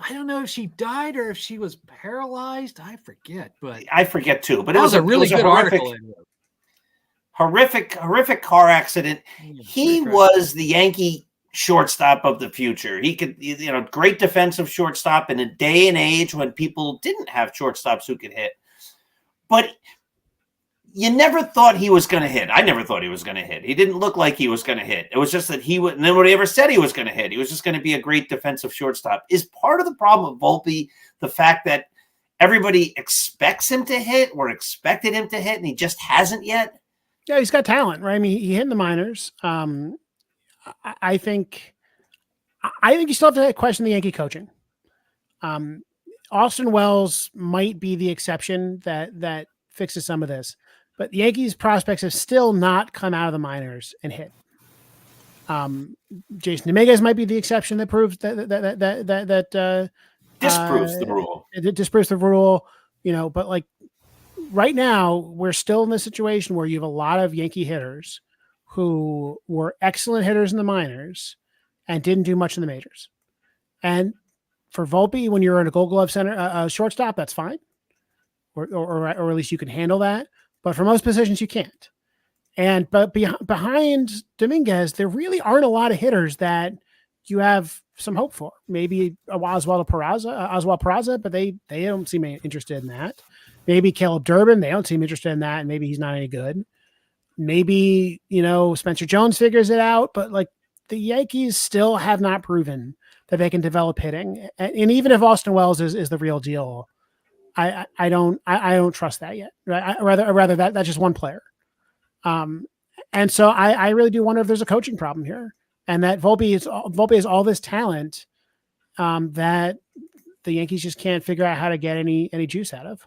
don't know if she died or if she was paralyzed. I forget, but I forget too. But it was a really good article. Horrific car accident. He was the Yankee shortstop of the future. He could, great defensive shortstop in a day and age when people didn't have shortstops who could hit. But you never thought he was going to hit. I never thought he was going to hit. He didn't look like he was going to hit. It was just that nobody ever said he was going to hit. He was just going to be a great defensive shortstop. Is part of the problem with Volpe the fact that everybody expects him to hit or expected him to hit and he just hasn't yet? Yeah, he's got talent, right? I mean, he hit in the minors. I think you still have to question the Yankee coaching. Austin Wells might be the exception that fixes some of this. But the Yankees prospects have still not come out of the minors and hit. Jason Dominguez might be the exception that proves that disproves the rule. It disproves the rule, but like right now we're still in this situation where you have a lot of Yankee hitters who were excellent hitters in the minors and didn't do much in the majors. And for Volpe, when you're in a Gold Glove center, shortstop, that's fine. Or at least you can handle that. But for most positions, you can't. But behind Dominguez, there really aren't a lot of hitters that you have some hope for. Maybe Oswald Peraza, but they don't seem interested in that. Maybe Caleb Durbin, they don't seem interested in that, and maybe he's not any good. Maybe, Spencer Jones figures it out, but like the Yankees still have not proven that they can develop hitting. And even if Austin Wells is the real deal, I don't trust that yet. Right? Rather that's just one player. And so I really do wonder if there's a coaching problem here, and that Volpe is all this talent that the Yankees just can't figure out how to get any juice out of.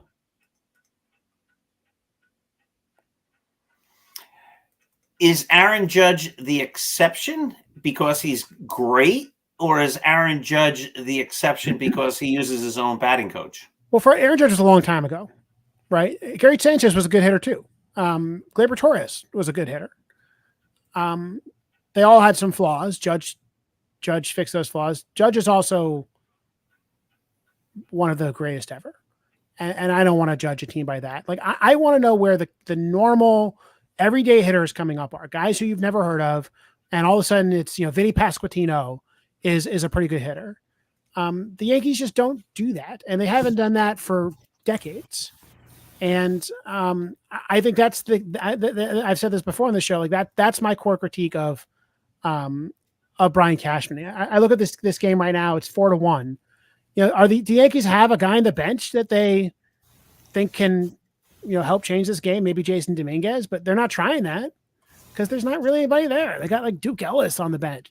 Is Aaron Judge the exception because he's great, or is Aaron Judge the exception because he uses his own batting coach? Well, for Aaron Judge was a long time ago, right? Gary Sanchez was a good hitter too. Gleyber Torres was a good hitter. They all had some flaws. Judge fixed those flaws. Judge is also one of the greatest ever. And I don't want to judge a team by that. Like I want to know where the normal everyday hitters coming up are, guys who you've never heard of, and all of a sudden it's Vinny Pasquantino is a pretty good hitter. The Yankees just don't do that, and they haven't done that for decades. And I think that's I've said this before on the show. Like that's my core critique of Brian Cashman. I look at this game right now. It's 4-1. Are the Yankees have a guy on the bench that they think can, help change this game? Maybe Jason Dominguez, but they're not trying that because there's not really anybody there. They got like Duke Ellis on the bench,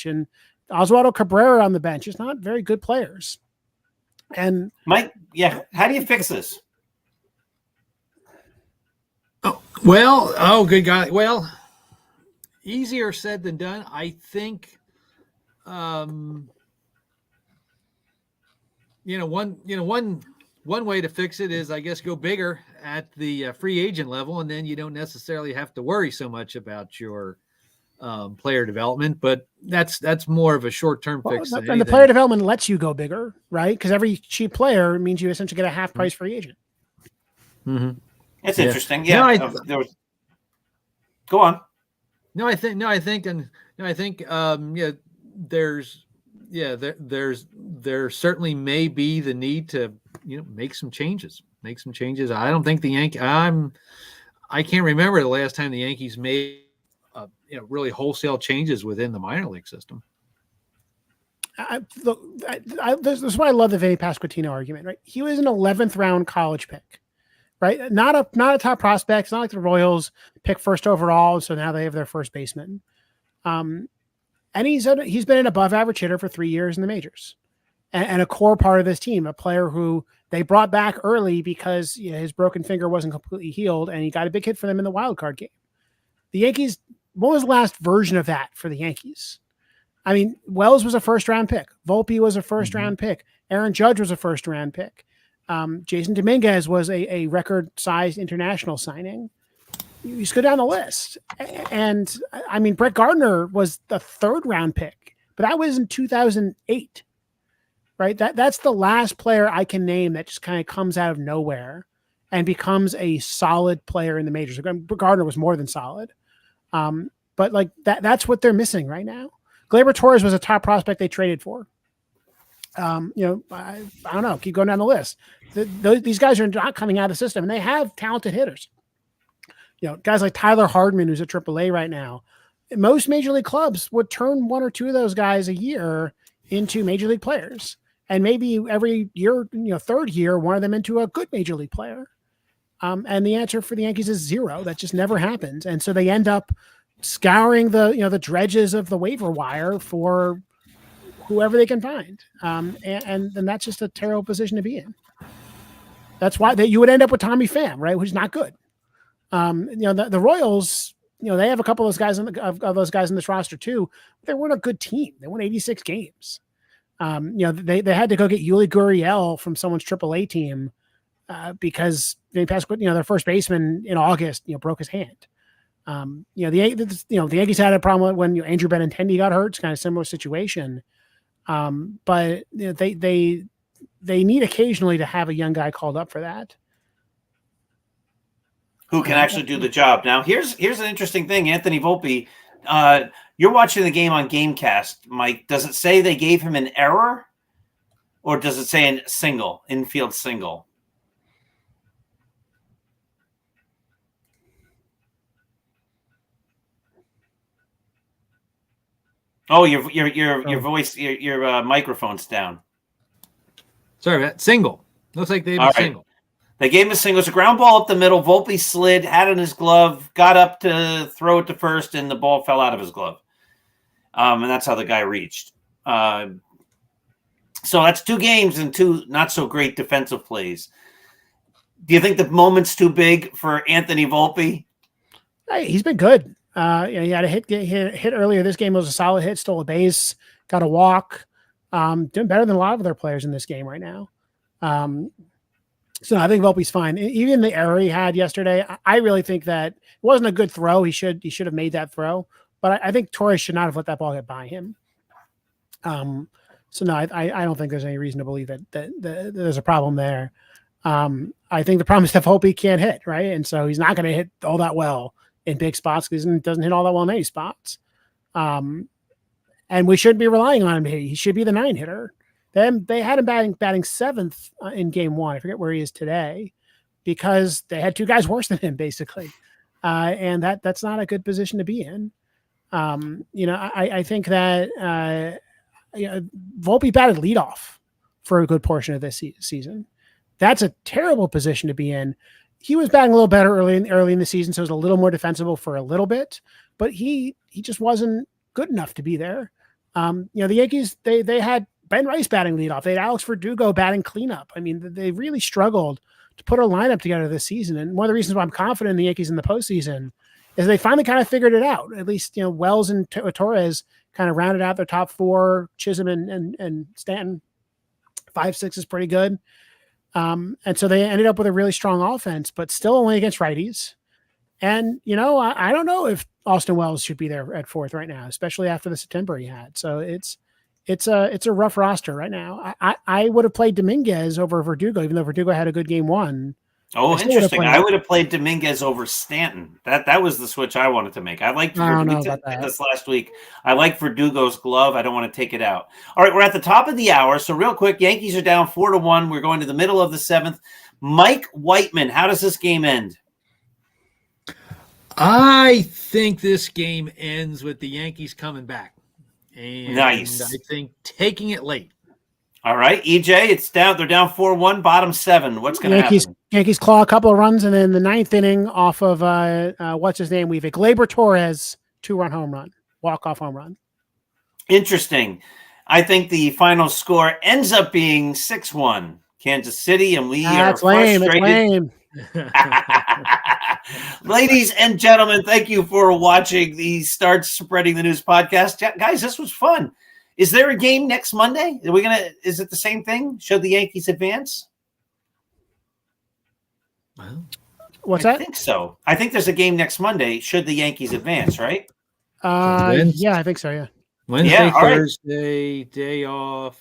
and Oswaldo Cabrera on the bench. It's not very good players. And Mike, how do you fix this? Good guy. Well, easier said than done. I think, one way to fix it is, I guess, go bigger at the free agent level, and then you don't necessarily have to worry so much about your player development. But that's more of a short-term fix. And the player development lets you go bigger, right? Because every cheap player means you essentially get a half-price free agent. Mm-hmm. That's interesting. Yeah. Go on. There certainly may be the need to make some changes. I don't think the Yankees. I can't remember the last time the Yankees made really wholesale changes within the minor league system. This is why I love the Vinny Pasquantino argument. Right, he was an 11th round college pick. Right, not a top prospect. It's not like the Royals pick first overall, so now they have their first baseman. And he's been an above average hitter for 3 years in the majors, and a core part of this team, a player who they brought back early because his broken finger wasn't completely healed, and he got a big hit for them in the wild card game. The Yankees, what was the last version of that for the Yankees? I mean, Wells was a first round pick. Volpe was a first round pick. Aaron Judge was a first round pick. Jason Dominguez was a record-sized international signing. You just go down the list. And, I mean, Brett Gardner was the third-round pick, but that was in 2008, right? That's the last player I can name that just kind of comes out of nowhere and becomes a solid player in the majors. Brett Gardner was more than solid. But, like, that's what they're missing right now. Gleyber Torres was a top prospect they traded for. I don't know. Keep going down the list. These guys are not coming out of the system, and they have talented hitters. Guys like Tyler Hardman, who's at AAA right now. Most major league clubs would turn one or two of those guys a year into major league players, and maybe every year, third year, one of them into a good major league player. And the answer for the Yankees is zero. That just never happens, and so they end up scouring the dredges of the waiver wire for whoever they can find. And that's just a terrible position to be in. That's why you would end up with Tommy Pham, right? Who's not good. The Royals, they have a couple of those guys of those guys in this roster too. But they weren't a good team. They won 86 games. They had to go get Yuli Gurriel from someone's AAA team because they passed, their first baseman in August, broke his hand. The Yankees had a problem when Andrew Benintendi got hurt. It's kind of a similar situation. But they need occasionally to have a young guy called up for that, who can actually do the job. Now, here's an interesting thing, Anthony Volpe. You're watching the game on Gamecast, Mike. Does it say they gave him an error, or does it say infield single? Oh, your voice, your microphone's down. Sorry, Matt. Single. Looks like they gave him a single. They gave him a single. It's a ground ball up the middle. Volpe slid, had it in his glove, got up to throw it to first, and the ball fell out of his glove. And that's how the guy reached. So that's 2 games and 2 not so great defensive plays. Do you think the moment's too big for Anthony Volpe? Hey, he's been good. He had a hit earlier. This game was a solid hit, stole a base, got a walk. Doing better than a lot of other players in this game right now. So I think Volpe's fine. Even the error he had yesterday, I really think that it wasn't a good throw. He should have made that throw, but I think Torres should not have let that ball get by him. So no, I don't think there's any reason to believe that there's a problem there. I think the problem is that Volpe can't hit, right? And so he's not going to hit all that well in big spots because he doesn't hit all that well in any spots. And we shouldn't be relying on him. He should be the 9 hitter. Then they had him batting 7th in game 1. I forget where he is today because they had 2 guys worse than him basically. And that's not a good position to be in. I think that Volpe batted leadoff for a good portion of this season. That's a terrible position to be in. He was batting a little better early in the season, so it was a little more defensible for a little bit, but he just wasn't good enough to be there. The Yankees, they had Ben Rice batting leadoff. They had Alex Verdugo batting cleanup. I mean, they really struggled to put a lineup together this season. And one of the reasons why I'm confident in the Yankees in the postseason is they finally kind of figured it out. At least, Wells and Torres kind of rounded out their top 4. Chisholm and Stanton, 5-6 is pretty good. And so they ended up with a really strong offense, but still only against righties. And, I don't know if Austin Wells should be there at 4th right now, especially after the September he had. So it's a rough roster right now. I would have played Dominguez over Verdugo, even though Verdugo had a good game 1. Oh, interesting. I would have played Dominguez over Stanton. That was the switch I wanted to make. I liked this last week. I like Verdugo's glove. I don't want to take it out. All right, we're at the top of the hour. So real quick, Yankees are down 4-1. We're going to the middle of the 7th. Mike Whiteman, how does this game end? I think this game ends with the Yankees coming back. And nice. I think taking it late. All right, EJ, it's down. They're down 4-1, bottom 7. What's going to happen? Yankees claw a couple of runs, and then the 9th inning off of what's his name? Gleyber Torres 2-run home run, walk-off home run. Interesting. I think the final score ends up being 6-1, Kansas City, and we are frustrated. It's lame. Ladies and gentlemen, thank you for watching the Start Spreading the News podcast. Guys, this was fun. Is there a game next Monday? Is it the same thing? Should the Yankees advance? What's that? I think so. I think there's a game next Monday. Should the Yankees advance, right? Yeah, I think so. Yeah. Wednesday, Thursday, day off,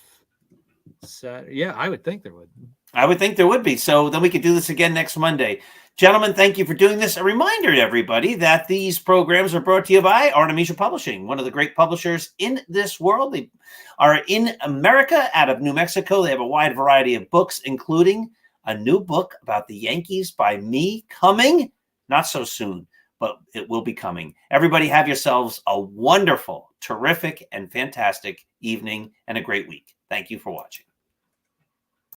Saturday. Yeah, I would think there would. I would think there would be. So then we could do this again next Monday. Gentlemen, thank you for doing this. A reminder to everybody that these programs are brought to you by Artemisia Publishing, one of the great publishers in this world. They are in America, out of New Mexico. They have a wide variety of books, including a new book about the Yankees by me coming, not so soon, but it will be coming. Everybody have yourselves a wonderful, terrific, and fantastic evening and a great week. Thank you for watching.